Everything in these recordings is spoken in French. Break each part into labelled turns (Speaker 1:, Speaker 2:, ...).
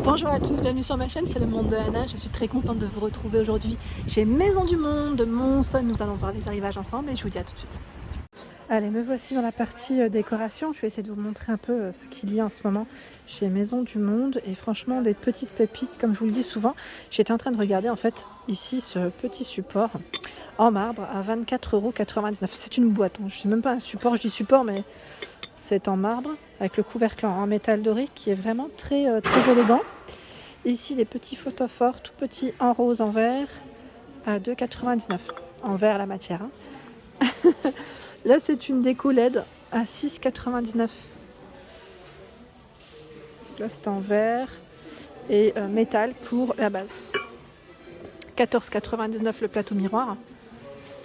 Speaker 1: Bonjour à tous, bienvenue sur ma chaîne, c'est le monde de Anna. Je suis très contente de vous retrouver aujourd'hui chez Maison du Monde de Mons. Nous allons voir les arrivages ensemble et je vous dis à tout de suite. Allez, me voici dans la partie décoration. Je vais essayer de vous montrer un peu ce qu'il y a en ce moment chez Maison du Monde. Et franchement, des petites pépites, comme je vous le dis souvent. J'étais en train de regarder en fait ici ce petit support en marbre à 24,99 €. C'est une boîte, hein. Je ne sais même pas un support, je dis support, mais c'est en marbre avec le couvercle en métal doré qui est vraiment très élégant. Ici, les petits photophores tout petits en rose, en vert à 2,99 €. En vert la matière, hein. Là, c'est une déco LED à 6,99 €. Là, c'est en vert et métal pour la base. 14,99 € le plateau miroir.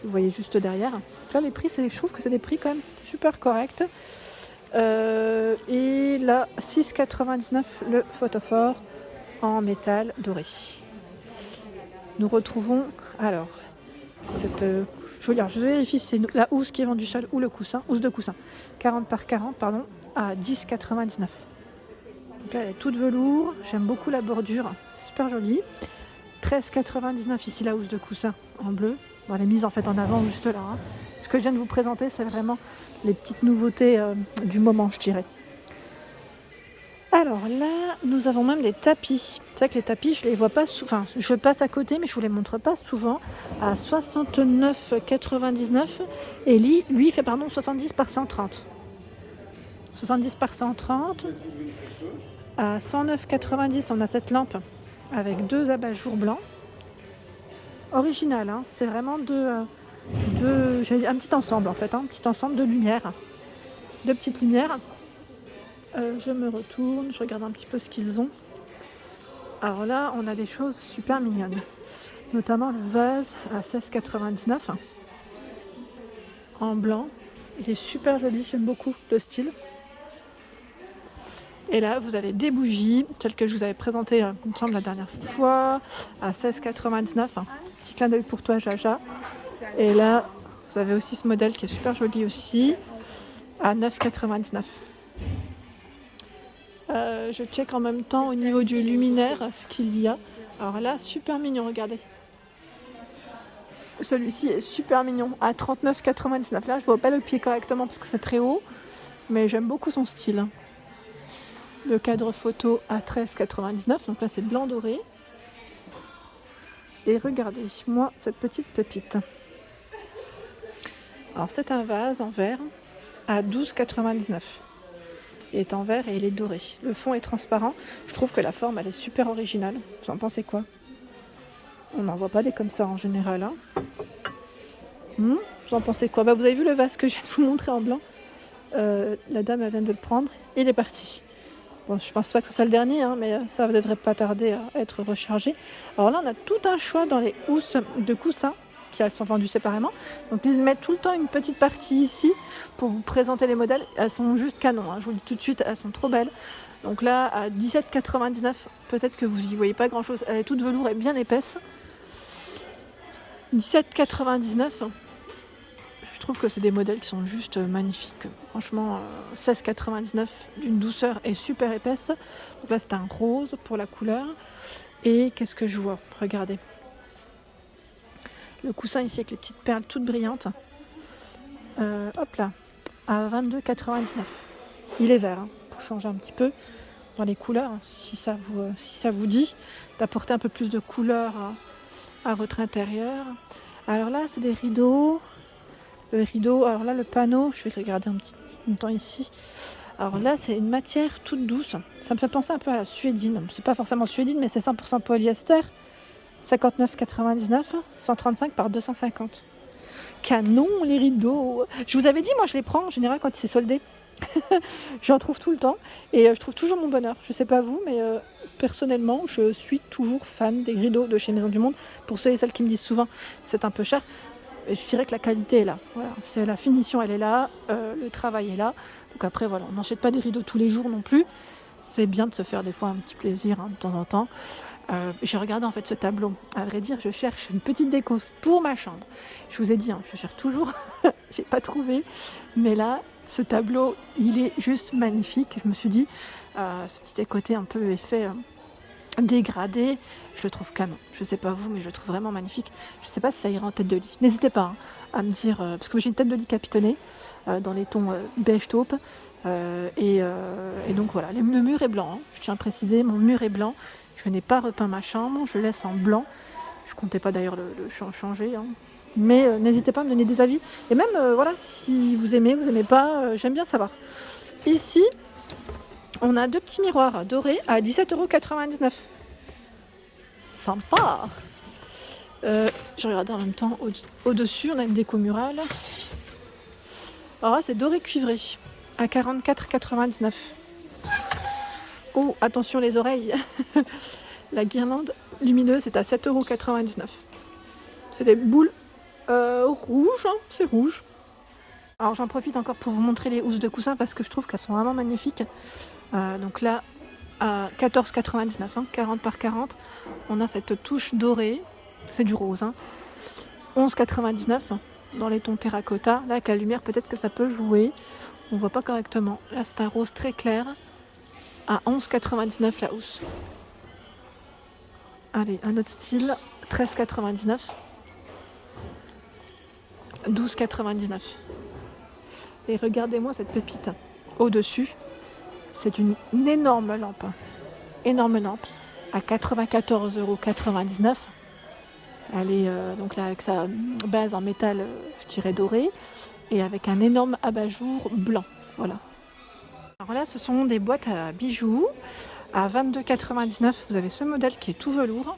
Speaker 1: Vous voyez juste derrière. Là, les prix, je trouve que c'est des prix quand même super corrects. Et là, 6,99 € le photophore en métal doré. Nous retrouvons alors cette je vérifie si c'est la housse qui est vendue seule ou le coussin, housse de coussin, 40 par 40 pardon, à 10,99 €. Donc là elle est toute velours, j'aime beaucoup la bordure, super jolie. 13,99 € ici la housse de coussin en bleu. Bon, elle est mise en fait en avant juste là, hein. Ce que je viens de vous présenter, c'est vraiment les petites nouveautés du moment, je dirais. Alors là, nous avons même des tapis. C'est vrai que les tapis, je les vois pas souvent. Enfin, je passe à côté, mais je vous les montre pas souvent. À 69,99 € et lui fait 70 par 130. 70 par 130. À 109,90 €, on a cette lampe avec deux abat-jours blancs. Original, hein. C'est vraiment un petit ensemble en fait, hein. Un petit ensemble de lumières, de petites lumières. Je me retourne, je regarde un petit peu ce qu'ils ont. Alors là, on a des choses super mignonnes. Notamment le vase à 16,99 € en blanc. Il est super joli, j'aime beaucoup le style. Et là, vous avez des bougies, telles que je vous avais présentées, il me semble, la dernière fois, à 16,99 €. Petit clin d'œil pour toi, Jaja. Et là, vous avez aussi ce modèle qui est super joli aussi, à 9,99 €. Je check en même temps au niveau du luminaire ce qu'il y a. Alors là, super mignon, regardez. Celui-ci est super mignon, à 39,99 €. Là, je vois pas le pied correctement parce que c'est très haut, mais j'aime beaucoup son style. Le cadre photo à 13,99 €, donc là c'est blanc doré. Et regardez, moi, cette petite pépite. Alors c'est un vase en verre à 12,99 €. Il est en verre et il est doré. Le fond est transparent. Je trouve que la forme, elle est super originale. Vous en pensez quoi? On n'en voit pas des comme ça en général, hein. Vous en pensez quoi? Vous avez vu le vase que je viens de vous montrer en blanc? La dame, elle vient de le prendre. Il est parti. Bon, je pense pas que ce soit le dernier, hein, mais ça ne devrait pas tarder à être rechargé. Alors là, on a tout un choix dans les housses de coussins qui elles sont vendues séparément. Donc ils mettent tout le temps une petite partie ici pour vous présenter les modèles. Elles sont juste canon, hein, je vous le dis tout de suite, elles sont trop belles. Donc là, à 17,99 €, peut-être que vous n'y voyez pas grand-chose. Elle est toute velours et bien épaisse. 17,99 €. Je trouve que c'est des modèles qui sont juste magnifiques. Franchement, 16,99 € d'une douceur et super épaisse. Donc là, c'est un rose pour la couleur. Et qu'est-ce que je vois? Regardez. Le coussin ici avec les petites perles toutes brillantes. Hop là, à 22,99 €. Il est vert, hein, pour changer un petit peu dans les couleurs, si ça vous dit, d'apporter un peu plus de couleur à votre intérieur. Alors là, c'est des rideaux. Le rideau, alors là, le panneau, je vais regarder un petit temps ici. Alors là, c'est une matière toute douce. Ça me fait penser un peu à la suédine. C'est pas forcément suédine, mais c'est 100% polyester. 59,99 €, 135 par 250. Canon, les rideaux. Je vous avais dit, moi, je les prends en général quand c'est soldé. J'en trouve tout le temps et je trouve toujours mon bonheur. Je sais pas vous, mais personnellement, je suis toujours fan des rideaux de chez Maison du Monde. Pour ceux et celles qui me disent souvent, c'est un peu cher. Et je dirais que la qualité est là. Voilà. C'est la finition, elle est là, le travail est là. Donc après, voilà, on n'achète pas des rideaux tous les jours non plus. C'est bien de se faire des fois un petit plaisir, hein, de temps en temps. J'ai regardé en fait ce tableau. À vrai dire, je cherche une petite déco pour ma chambre. Je vous ai dit, hein, je cherche toujours. J'ai pas trouvé. Mais là, ce tableau, il est juste magnifique. Je me suis dit, ce petit côté un peu effet dégradé. Je le trouve canon. Je sais pas vous, mais je le trouve vraiment magnifique. Je sais pas si ça ira en tête de lit. N'hésitez pas à me dire, parce que j'ai une tête de lit capitonnée dans les tons beige taupe. Et donc voilà, le mur est blanc. Je tiens à préciser, mon mur est blanc. Je n'ai pas repeint ma chambre, je laisse en blanc. Je comptais pas d'ailleurs le changer. Mais n'hésitez pas à me donner des avis. Et même, voilà, si vous aimez pas, j'aime bien savoir. Ici, on a 2 petits miroirs dorés à 17,99 €. Sympa. Je regarde en même temps au-dessus, on a une déco murale. Alors là, c'est doré cuivré à 44,99 €. Oh, attention les oreilles. La guirlande lumineuse est à 7,99 €. C'est des boules rouges, c'est rouge. Alors j'en profite encore pour vous montrer les housses de coussin parce que je trouve qu'elles sont vraiment magnifiques. Donc là, à 14,99 €, 40 par 40, on a cette touche dorée. C'est du rose. 11,99 € dans les tons terracotta. Là, avec la lumière, peut-être que ça peut jouer. On voit pas correctement. Là, c'est un rose très clair. À 11,99 € la housse. Allez, un autre style. 13,99 €. 12,99 €. Et regardez-moi cette pépite. Au-dessus, c'est une énorme lampe. Énorme lampe. À 94,99 €. Elle est donc là avec sa base en métal, je dirais doré, et avec un énorme abat-jour blanc. Voilà. Alors là, ce sont des boîtes à bijoux. À 22,99 €, vous avez ce modèle qui est tout velours.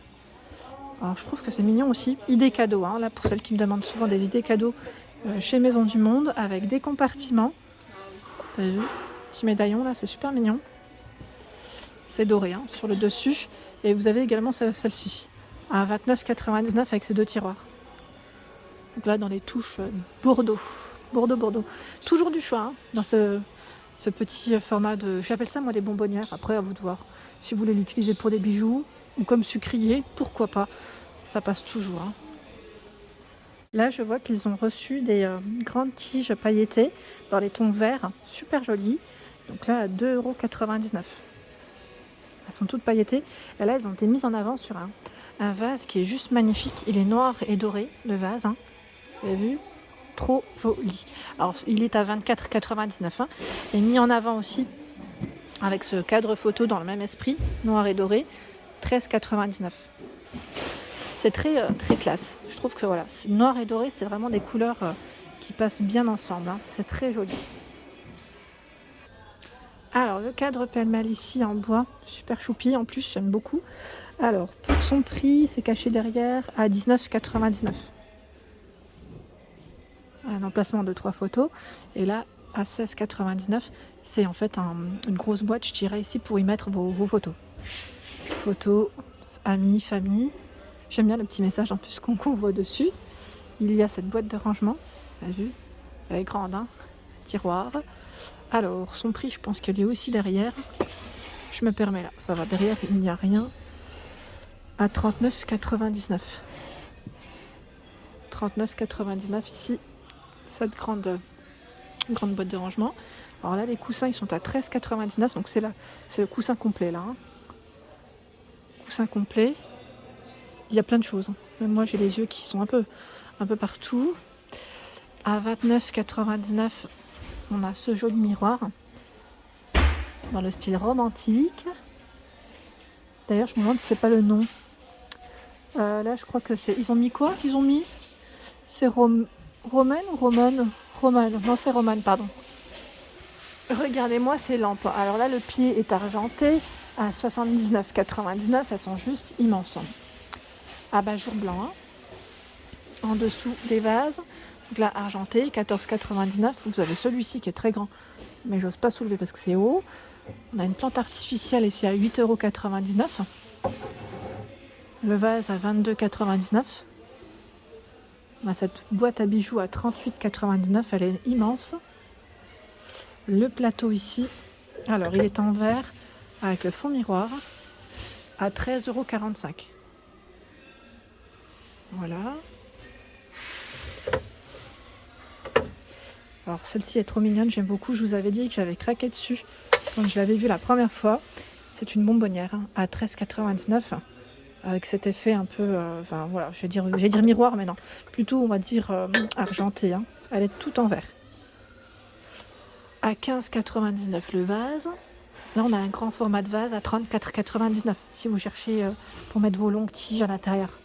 Speaker 1: Alors je trouve que c'est mignon aussi. Idée cadeau, là pour celles qui me demandent souvent des idées cadeaux chez Maison du Monde, avec des compartiments. Vous avez vu ? Petit médaillon là, c'est super mignon. C'est doré sur le dessus. Et vous avez également celle-ci. À 29,99 € avec ces 2 tiroirs. Donc là, dans les touches Bordeaux. Bordeaux. Toujours du choix dans ce petit format de... J'appelle ça moi des bonbonnières. Après, à vous de voir. Si vous voulez l'utiliser pour des bijoux ou comme sucrier, pourquoi pas. Ça passe toujours. Là, je vois qu'ils ont reçu des grandes tiges pailletées dans les tons verts. Super jolies. Donc là, à 2,99 €. Elles sont toutes pailletées. Et là, elles ont été mises en avant sur un vase qui est juste magnifique. Il est noir et doré, le vase. Vous avez vu ? Trop joli. Alors, il est à 24,99 €. Et mis en avant aussi avec ce cadre photo dans le même esprit, noir et doré, 13,99 €. C'est très classe. Je trouve que voilà, noir et doré, c'est vraiment des couleurs qui passent bien ensemble. C'est très joli. Alors, le cadre pêle-mêle ici en bois, super choupi. En plus, j'aime beaucoup. Alors, pour son prix, c'est caché derrière à 19,99 €. Un emplacement de 3 photos. Et là, à 16,99 €, c'est en fait une grosse boîte, je dirais, ici pour y mettre vos photos. Photos, amis, famille. J'aime bien le petit message en plus qu'on voit dessus. Il y a cette boîte de rangement. Vous avez vu ? Elle est grande, tiroir. Alors, son prix, je pense qu'il est aussi derrière. Je me permets là, ça va derrière, il n'y a rien. À 39,99 €. 39,99 € ici, cette grande boîte de rangement. Alors là, les coussins, ils sont à 13,99 €, donc c'est le coussin complet là. Coussin complet. Il y a plein de choses. Même moi, j'ai les yeux qui sont un peu partout. À 29,99 €, on a ce joli miroir dans le style romantique. D'ailleurs, je me demande si c'est pas le nom. Là, je crois que c'est... Ils ont mis quoi ? C'est Romaine ou Romane ? Romane. Non, c'est Romane, pardon. Regardez-moi ces lampes. Alors là, le pied est argenté à 79,99 €. Elles sont juste immenses. Abat-jour blanc. En dessous des vases. Donc là, argenté, 14,99 €. Vous avez celui-ci qui est très grand, mais j'ose pas soulever parce que c'est haut. On a une plante artificielle ici à 8,99 €. Le vase à 22,99 €. On a cette boîte à bijoux à 38,99 €. Elle est immense. Le plateau ici, alors il est en verre avec le fond miroir à 13,45 €. Voilà. Alors celle-ci est trop mignonne, j'aime beaucoup. Je vous avais dit que j'avais craqué dessus quand je l'avais vue la première fois. C'est une bonbonnière hein, à 13,99 avec cet effet un peu, enfin voilà, je vais dire miroir, mais non, plutôt on va dire argenté. Hein. Elle est toute en verre. À 15,99 le vase. Là, on a un grand format de vase à 34,99 si vous cherchez pour mettre vos longues tiges à l'intérieur.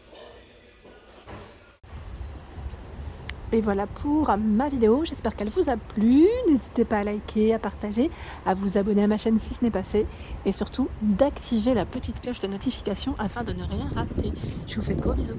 Speaker 1: Et voilà pour ma vidéo, j'espère qu'elle vous a plu. N'hésitez pas à liker, à partager, à vous abonner à ma chaîne si ce n'est pas fait. Et surtout, d'activer la petite cloche de notification afin de ne rien rater. Je vous fais de gros bisous.